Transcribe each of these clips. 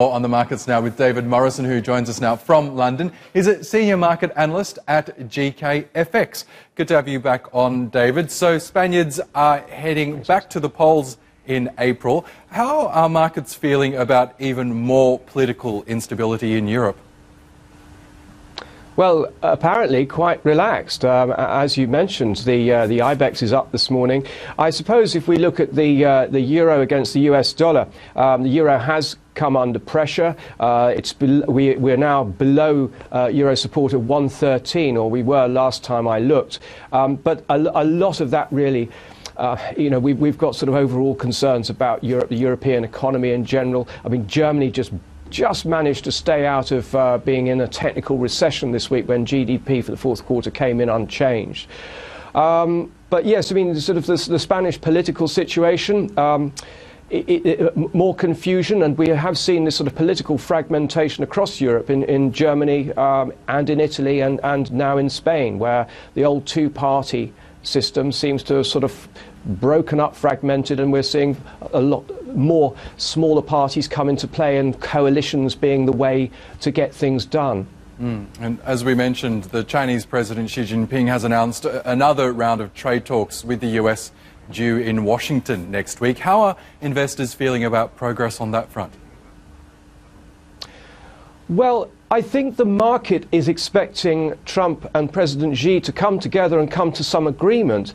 On the markets now with David Morrison, who joins us now from London. He's a senior market analyst at GKFX. Good to have you back on, David. So Spaniards are heading back to the polls in April. How are markets feeling about even more political instability in Europe? Well, apparently quite relaxed. As you mentioned, the IBEX is up this morning. I suppose if we look at the euro against the US dollar, the euro has come under pressure. We're now below euro support of 113, or we were last time I looked. But a lot of that really, we've got sort of overall concerns about Europe, the European economy in general. I mean, Germany just managed to stay out of being in a technical recession this week when GDP for the fourth quarter came in unchanged. But yes, I mean, sort of the Spanish political situation, more confusion, and we have seen this sort of political fragmentation across Europe, in Germany and in Italy and now in Spain, where the old two-party system seems to have sort of broken up, fragmented, and we're seeing a lot more smaller parties come into play and coalitions being the way to get things done. And as we mentioned, the Chinese President Xi Jinping has announced another round of trade talks with the US due in Washington next week. How are investors feeling about progress on that front? Well, I think the market is expecting Trump and President Xi to come together and come to some agreement.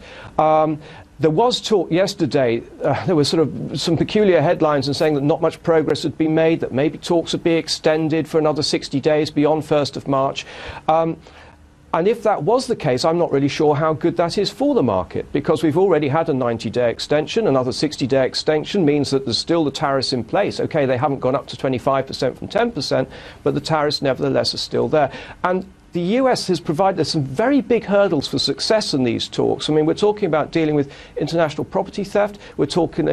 There was talk yesterday, there were sort of some peculiar headlines and saying that not much progress had been made, that maybe talks would be extended for another 60 days beyond 1st of March. And if that was the case, I'm not really sure how good that is for the market, because we've already had a 90-day extension. Another 60-day extension means that there's still the tariffs in place. OK, they haven't gone up to 25% from 10%, but the tariffs nevertheless are still there. And the US has provided some very big hurdles for success in these talks. I mean, we're talking about dealing with international property theft. We're talking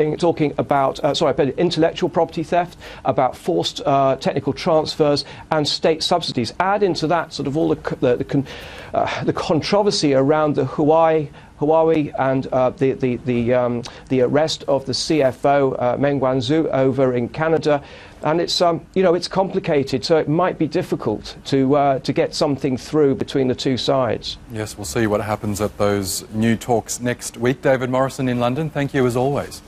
about, intellectual property theft, about forced technical transfers and state subsidies. Add into that sort of all the controversy around the Huawei and the arrest of the CFO Meng Wanzhou over in Canada, and it's it's complicated, so it might be difficult to get something through between the two sides. Yes, we'll see what happens at those new talks next week. David Morrison in London, thank you as always.